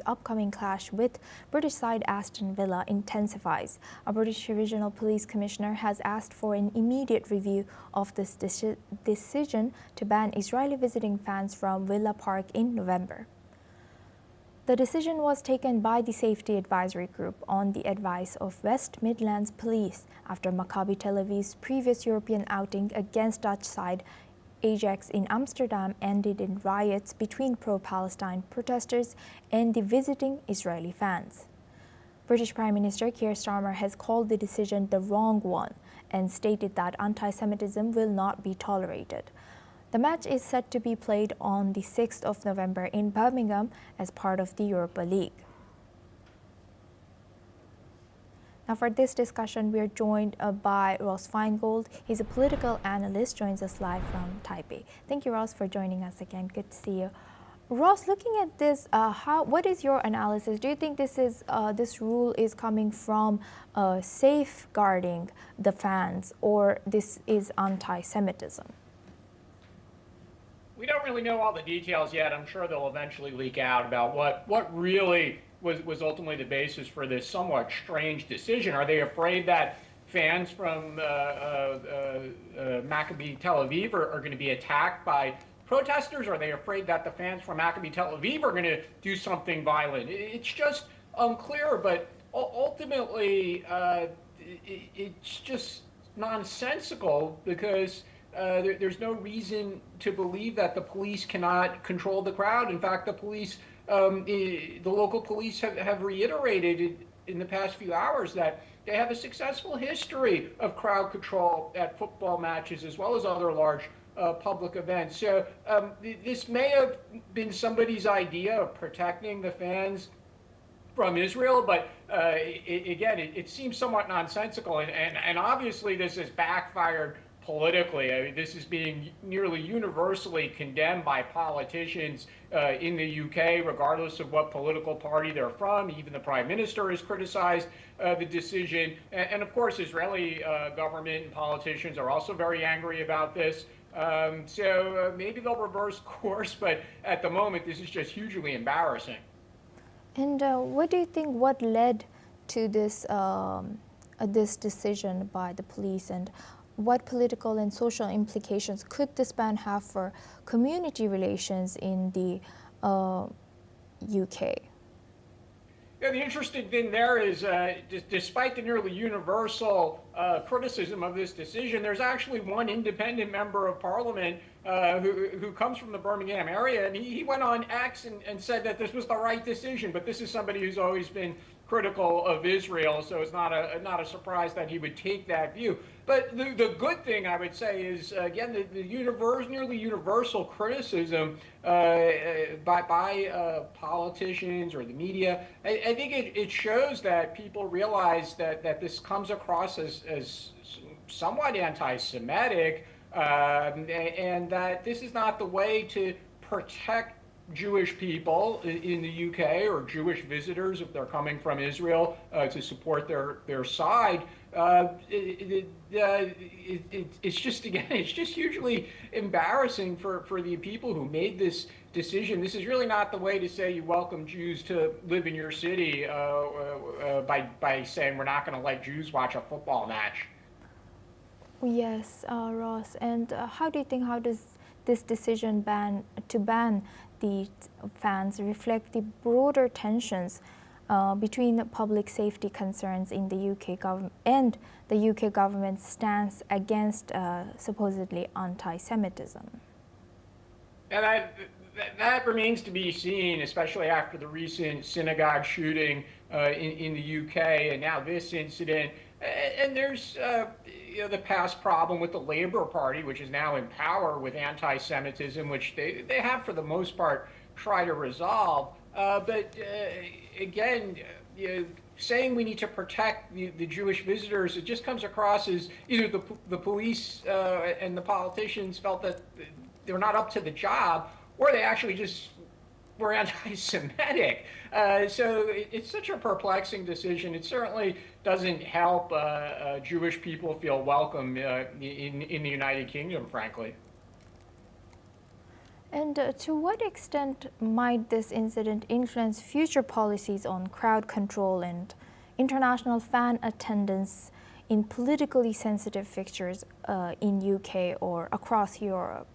upcoming clash with British side Aston Villa intensifies. A British Regional Police Commissioner has asked for an immediate review of this decision to ban Israeli visiting fans from Villa Park in November. The decision was taken by the Safety Advisory Group on the advice of West Midlands Police after Maccabi Tel Aviv's previous European outing against Dutch side Ajax in Amsterdam ended in riots between pro-Palestine protesters and the visiting Israeli fans. British Prime Minister Keir Starmer has called the decision the wrong one and stated that anti-Semitism will not be tolerated. The match is set to be played on the 6th of November in Birmingham as part of the Europa League. Now for this discussion, we are joined by Ross Feingold. He's a political analyst, joins us live from Taipei. Thank you, Ross, for joining us again. Good to see you. Ross, looking at this, what is your analysis? Do you think this rule is coming from safeguarding the fans, or this is anti-Semitism? We don't really know all the details yet. I'm sure they'll eventually leak out about what really was ultimately the basis for this somewhat strange decision. Are they afraid that fans from Maccabi Tel Aviv are going to be attacked by protesters? Are they afraid that the fans from Maccabi Tel Aviv are going to do something violent? It's just unclear, but ultimately it's just nonsensical because there's no reason to believe that the police cannot control the crowd. In fact, the police, the local police have reiterated in the past few hours that they have a successful history of crowd control at football matches as well as other large public events. So this may have been somebody's idea of protecting the fans from Israel, but it seems somewhat nonsensical, and obviously this has backfired politically. I mean, this is being nearly universally condemned by politicians in the UK, regardless of what political party they're from. Even the Prime Minister has criticized the decision. And of course, Israeli government and politicians are also very angry about this. So maybe they'll reverse course, but at the moment, this is just hugely embarrassing. And what do you think, what led to this, this decision by the police, and what political and social implications could this ban have for community relations in the UK? Yeah, the interesting thing there is, despite the nearly universal criticism of this decision, there's actually one independent member of parliament who comes from the Birmingham area, and he went on X and said that this was the right decision. But this is somebody who's always been critical of Israel, so it's not a surprise that he would take that view. But the good thing, I would say, is, again, the nearly universal criticism by politicians or the media. I think it shows that people realize that this comes across as somewhat anti-Semitic, and that this is not the way to protect Jewish people in the UK, or Jewish visitors if they're coming from Israel to support their side. It's just, again, it's just hugely embarrassing for the people who made this decision. This is really not the way to say you welcome Jews to live in your city by saying we're not going to let Jews watch a football match. Yes, Ross. And how do you think, how does this decision to ban the fans reflect the broader tensions between the public safety concerns in the UK government and the UK government's stance against supposedly anti-Semitism? And that remains to be seen, especially after the recent synagogue shooting in the UK, and now this incident. And there's the past problem with the Labour Party, which is now in power, with anti-Semitism, which they have for the most part tried to resolve. But again, saying we need to protect the Jewish visitors, it just comes across as either the police and the politicians felt that they're not up to the job, or they actually just were anti-Semitic. So it's such a perplexing decision. It certainly doesn't help Jewish people feel welcome in the United Kingdom, frankly. And to what extent might this incident influence future policies on crowd control and international fan attendance in politically sensitive fixtures in UK or across Europe?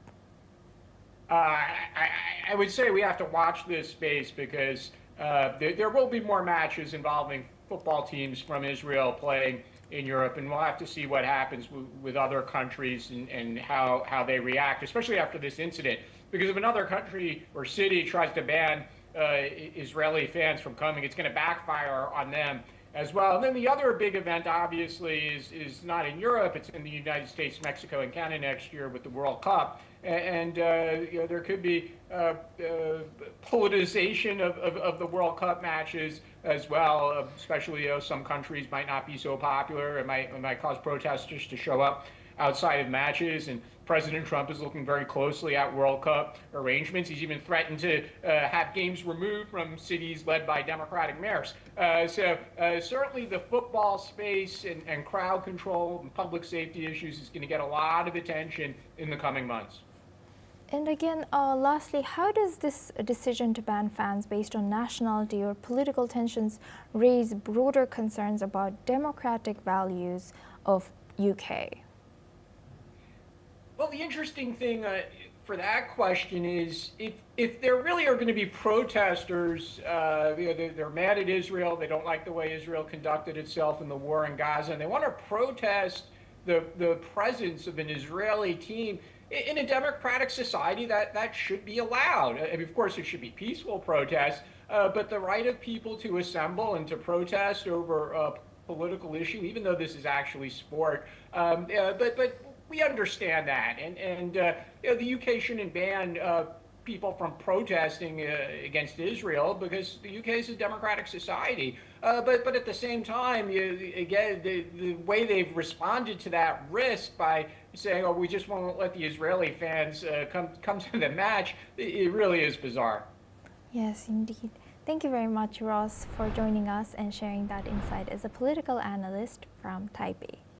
I would say we have to watch this space because there will be more matches involving football teams from Israel playing in Europe, and we'll have to see what happens with other countries and how they react, especially after this incident. Because if another country or city tries to ban Israeli fans from coming, it's going to backfire on them as well. And then the other big event, obviously, is not in Europe. It's in the United States, Mexico, and Canada next year with the World Cup. And there could be politicization of the World Cup matches as well, especially some countries might not be so popular. It might cause protesters to show up outside of matches. And President Trump is looking very closely at World Cup arrangements. He's even threatened to have games removed from cities led by Democratic mayors. So certainly the football space and crowd control and public safety issues is going to get a lot of attention in the coming months. And again, lastly, how does this decision to ban fans based on nationality or political tensions raise broader concerns about democratic values of UK? Well, the interesting thing for that question is if there really are going to be protesters, they're mad at Israel, they don't like the way Israel conducted itself in the war in Gaza, and they want to protest the presence of an Israeli team in a democratic society, that should be allowed. I mean, of course, it should be peaceful protests, but the right of people to assemble and to protest over a political issue, even though this is actually sport, but we understand that, and the UK shouldn't ban people from protesting against Israel because the UK is a democratic society. But at the same time, again, the way they've responded to that risk by saying, "Oh, we just won't let the Israeli fans come to the match," it really is bizarre. Yes, indeed. Thank you very much, Ross, for joining us and sharing that insight as a political analyst from Taipei.